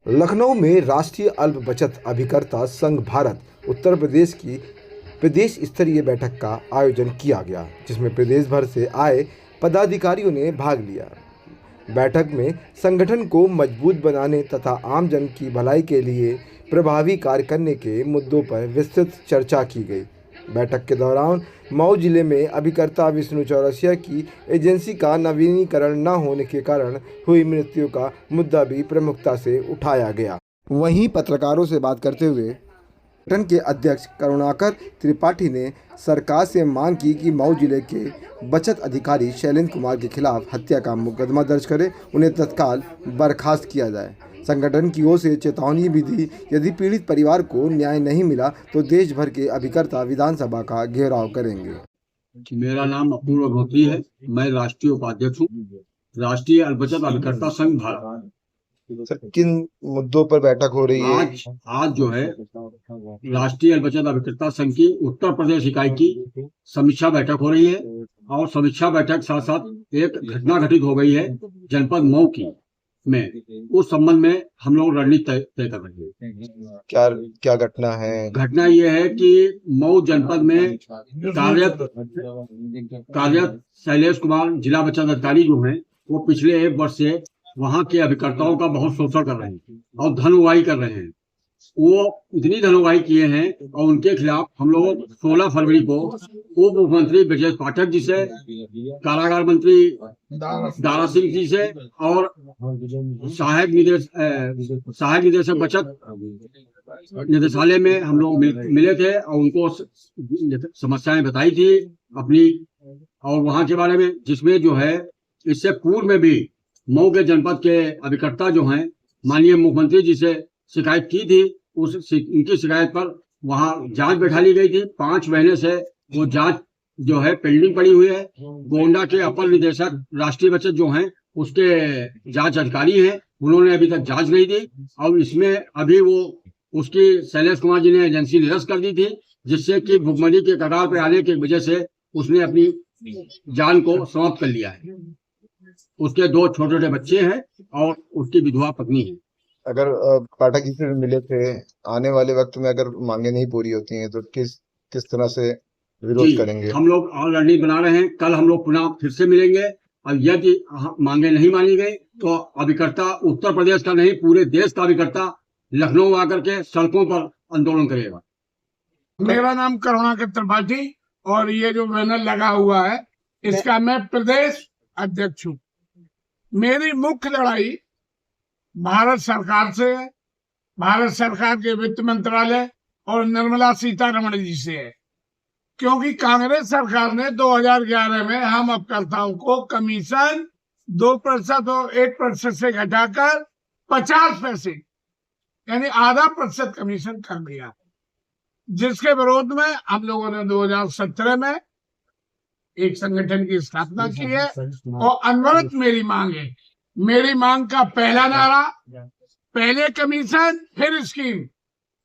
लखनऊ में राष्ट्रीय अल्प बचत अभिकर्ता संघ भारत उत्तर प्रदेश की प्रदेश स्तरीय बैठक का आयोजन किया गया, जिसमें प्रदेश भर से आए पदाधिकारियों ने भाग लिया। बैठक में संगठन को मजबूत बनाने तथा आम जन की भलाई के लिए प्रभावी कार्य करने के मुद्दों पर विस्तृत चर्चा की गई। बैठक के दौरान मऊ जिले में अभिकर्ता विष्णु चौरसिया की एजेंसी का नवीनीकरण न होने के कारण हुई मृत्यु का मुद्दा भी प्रमुखता से उठाया गया। वहीं पत्रकारों से बात करते हुए संगठन के अध्यक्ष करुणाकर त्रिपाठी ने सरकार से मांग की कि मऊ जिले के बचत अधिकारी शैलेंद्र कुमार के खिलाफ हत्या का मुकदमा दर्ज करे, उन्हें तत्काल बर्खास्त किया जाए। संगठन की ओर से चेतावनी भी दी, यदि पीड़ित परिवार को न्याय नहीं मिला तो देश भर के अभिकर्ता विधानसभा का घेराव करेंगे। मेरा नाम अपूर्व अग्निहोत्री है, मैं राष्ट्रीय उपाध्यक्ष हूँ, राष्ट्रीय अल्प बचत अभिकर्ता संघ भारत। सर, किन मुद्दों पर बैठक हो रही है? आज जो है राष्ट्रीय अल्प बचत अभिकर्ता संघ की उत्तर प्रदेश इकाई की समीक्षा बैठक हो रही है और समीक्षा बैठक साथ साथ एक घटना घटित हो गई है जनपद मऊ की में, उस संबंध में हम लोग रणनीति तय कर रहे हैं। क्या घटना है? घटना ये है कि मऊ जनपद में कार्यरत शैलेश कुमार जिला बचत अधिकारी जो हैं, वो पिछले 1 वर्ष से वहां के अभिकर्ताओं का बहुत शोषण कर रहे हैं और धन उगाही कर रहे हैं। वो इतनी धन उगाही किए हैं और उनके खिलाफ हम लोग 16 फरवरी को उप मुख्यमंत्री ब्रजेश पाठक जी से, कारागार मंत्री दारा सिंह जी से और सहायक निदेशक बचत निदेशालय में हम लोग मिले थे और उनको समस्याएं बताई थी अपनी और वहां के बारे में, जिसमें जो है इससे पूर्व में भी मऊ के जनपद के अभिकर्ता जो हैं माननीय मुख्यमंत्री जी से शिकायत की थी। उनकी शिकायत पर वहां जांच बैठा ली गई थी। 5 महीने से वो जांच जो है पेंडिंग पड़ी हुई है। गोंडा के अपर निदेशक राष्ट्रीय बचत जो हैं उसके जांच अधिकारी हैं, उन्होंने अभी तक जांच नहीं दी और इसमें अभी वो उसकी शैलेश कुमार जी ने एजेंसी निरस्त कर दी थी, जिससे कि भुखमरी के कगार पर आने की वजह से उसने अपनी जान को समाप्त कर लिया है। उसके 2 छोटे छोटे बच्चे हैं और उसकी विधवा पत्नी है। अगर पाठक जी से मिले थे, आने वाले वक्त में अगर मांगे नहीं पूरी होती हैं तो किस तरह से विरोध करेंगे? हम लोग और रणनीति बना रहे हैं। कल हम लोग पुनः फिर से मिलेंगे और यदि मांगे नहीं मानी गई तो अभिकर्ता उत्तर प्रदेश का नहीं पूरे देश का अभिकर्ता लखनऊ आकर के सड़कों पर आंदोलन करेगा। मेरा नाम करुणाकर त्रिपाठी और ये जो बैनर लगा हुआ है इसका मैं प्रदेश अध्यक्ष हूँ। मेरी मुख्य लड़ाई भारत सरकार से, भारत सरकार के वित्त मंत्रालय और निर्मला सीतारमण जी से है, क्योंकि कांग्रेस सरकार ने 2011 में हम अभिकर्ताओं को कमीशन 2% और 1% से घटाकर 50 पैसे यानी आधा % कमीशन कर दिया, जिसके विरोध में हम लोगों ने 2017 में एक संगठन की स्थापना की है और अनवरत मेरी मांग है। मेरी मांग का पहला नारा, पहले कमीशन फिर scheme,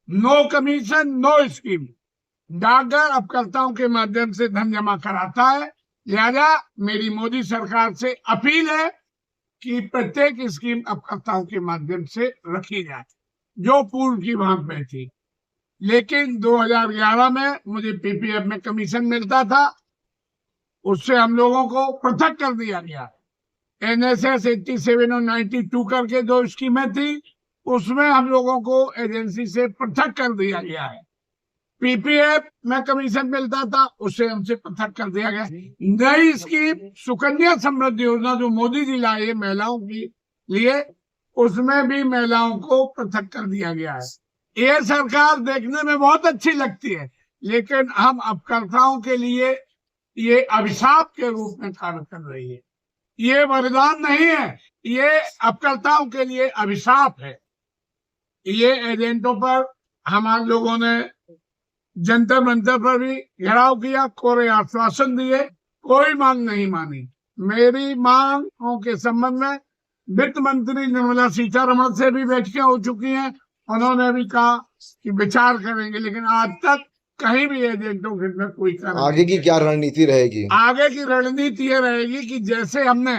no commission no scheme. डाकघर अभिकर्ताओं के माध्यम से धन जमा कराता है, लिहाजा मेरी मोदी सरकार से अपील है कि प्रत्येक स्कीम अभिकर्ताओं के माध्यम से रखी जाए, जो पूर्व की मांग में थी। लेकिन 2011 में मुझे पीपीएफ में कमीशन मिलता था, उससे हम लोगों को पृथक कर दिया गया। एनएसएस 87 और 92 करके 2 स्कीमें थी, उसमें हम लोगों को एजेंसी से पृथक कर दिया गया है। पीपीएफ में कमीशन मिलता था, उससे हमसे पृथक कर दिया गया। नई स्कीम सुकन्या समृद्धि योजना जो मोदी जी लाए महिलाओं के लिए, उसमें भी महिलाओं को पृथक कर दिया गया है। ये सरकार देखने में बहुत अच्छी लगती है, लेकिन हम अभिकर्ताओं के लिए ये अभिशाप के रूप में कार्य कर रही है। ये वरदान नहीं है, ये अभिकर्ताओं के लिए अभिशाप है। ये एजेंटों पर हमारे लोगों ने जंतर मंतर पर भी घेराव किया, कोरे आश्वासन दिए, कोई मांग नहीं मानी। मेरी मांगों के संबंध में वित्त मंत्री निर्मला सीतारमण से भी बैठकें हो चुकी हैं, उन्होंने भी कहा कि विचार करेंगे, लेकिन आज तक कहीं भी एजेंटों के में कोई कार्य। आगे की क्या रणनीति रहेगी? आगे की रणनीति ये रहेगी कि जैसे हमने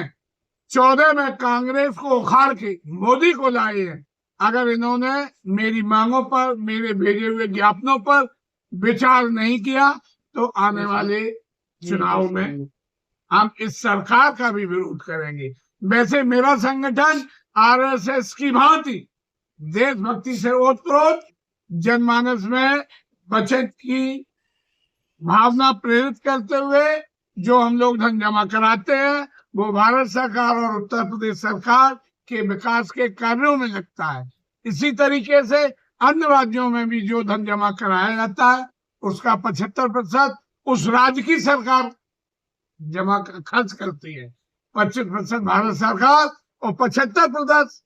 14 में कांग्रेस को उखाड़ के मोदी को लाए हैं, अगर इन्होंने मेरी मांगों पर, मेरे भेजे हुए ज्ञापनों पर विचार नहीं किया तो आने वाले चुनाव में हम इस सरकार का भी विरोध करेंगे। वैसे मेरा संगठन आरएसएस की भांति देशभक्ति से ओतप्रोत जनमानस में बचत की भावना प्रेरित करते हुए जो हम लोग धन जमा कराते हैं वो भारत सरकार और उत्तर प्रदेश सरकार के विकास के कार्यों में लगता है। इसी तरीके से अन्य राज्यों में भी जो धन जमा कराया जाता है उसका 75% उस राज्य की सरकार जमा खर्च करती है, 25% भारत सरकार और 75%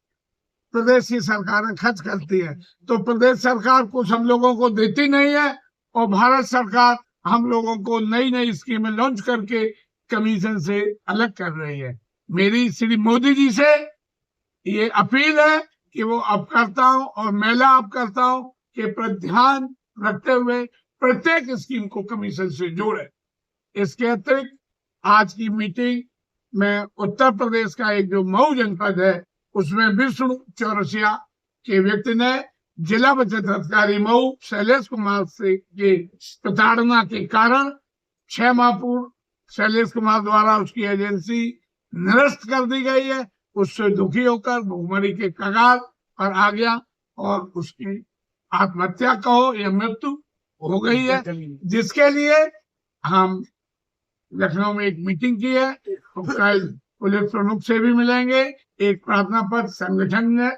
प्रदेश की सरकारें खर्च करती है। तो प्रदेश सरकार कुछ हम लोगों को देती नहीं है और भारत सरकार हम लोगों को नई नई स्कीमें लॉन्च करके कमीशन से अलग कर रही है। मेरी श्री मोदी जी से ये अपील है कि वो अपकर्ताओं और महिला अपकर्ताओं के प्रति ध्यान रखते हुए प्रत्येक स्कीम को कमीशन से जोड़े। इसके अतिरिक्त आज की मीटिंग में उत्तर प्रदेश का एक जो मऊ जनपद है उसमें विष्णु चौरसिया के व्यक्ति ने जिला बचत अधिकारी मऊ शैलेश कुमार से के प्रताड़ना के कारण 6 माह पूर्व शैलेश कुमार द्वारा उसकी एजेंसी निरस्त कर दी गई है। उससे दुखी होकर भुखमरी के कगार पर आ गया और उसकी आत्महत्या कहो या मृत्यु हो गई है, जिसके लिए हम लखनऊ में एक मीटिंग की है। कल पुलिस प्रमुख से भी मिलेंगे। एक प्रार्थना पत्र संगठन ने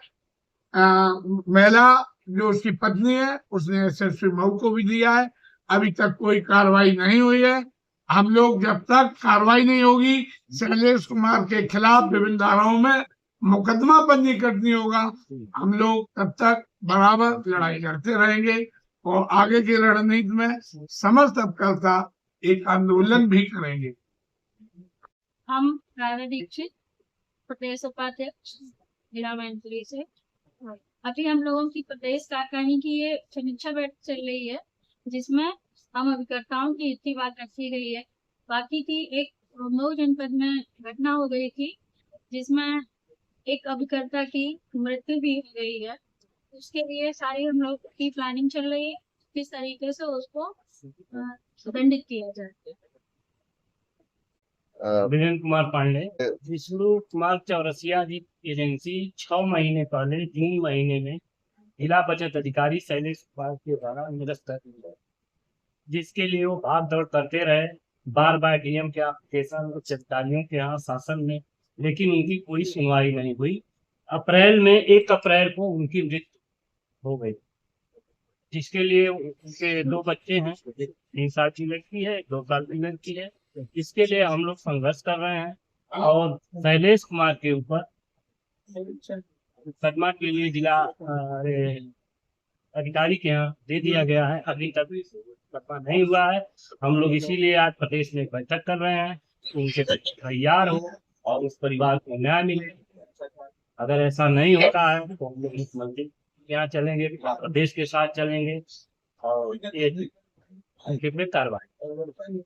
महिला जो उसकी पत्नी है उसने एसएसपी मऊ को भी दिया है। अभी तक कोई कार्रवाई नहीं हुई है। हम लोग जब तक कार्रवाई नहीं होगी शैलेश कुमार के खिलाफ विभिन्न धाराओं में मुकदमा पंजीकृत नहीं होगा, हम लोग तब तक बराबर लड़ाई लड़ते रहेंगे और आगे की रणनीति में समस्त अपकर्ता एक आंदोलन भी करेंगे। हम राधा दीक्षित प्रदेश उपाध्यक्ष जिला मैनपुरी से अभी हम लोगों की प्रदेश कार्यकारिणी की ये समीक्षा बैठक चल रही है जिसमें हम अभिकर्ताओं की इतनी बात रखी गई है। बाकी की एक मऊ जनपद में घटना हो गई थी जिसमें एक अभिकर्ता की मृत्यु भी हो गई है। उसके लिए सारी हम लोग की प्लानिंग चल रही है किस तरीके से उसको दंडित किया जाए। विरेंद्र कुमार पांडे, विष्णु कुमार चौरसिया जी एजेंसी 6 महीने पहले जून महीने में जिला बचत अधिकारी शैलेश कुमार के द्वारा निरस्त कर दी गई, जिसके लिए वो भाग दौड़ करते रहे बार बार डीएम के एप्लीकेशन उच्च अधिकारियों के यहाँ शासन में, लेकिन उनकी कोई सुनवाई नहीं हुई। अप्रैल में 1 अप्रैल को उनकी मृत्यु हो गई, जिसके लिए उनके 2 बच्चे हैं, 3 साल की लड़की है, 2 साल की लड़की है। इसके लिए हम लोग संघर्ष कर रहे हैं और शैलेश कुमार के ऊपर मुकदमा के लिए जिला अधिकारी के यहाँ दे दिया गया है। अभी तक मुकदमा नहीं हुआ है। हम लोग इसीलिए आज प्रदेश में बैठक कर रहे हैं, उनके तैयार हो और उस परिवार को न्याय मिले। अगर ऐसा नहीं होता है तो हम लोग मुख्यमंत्री के यहाँ चलेंगे, प्रदेश के साथ चलेंगे और ये उनके पे कार्रवाई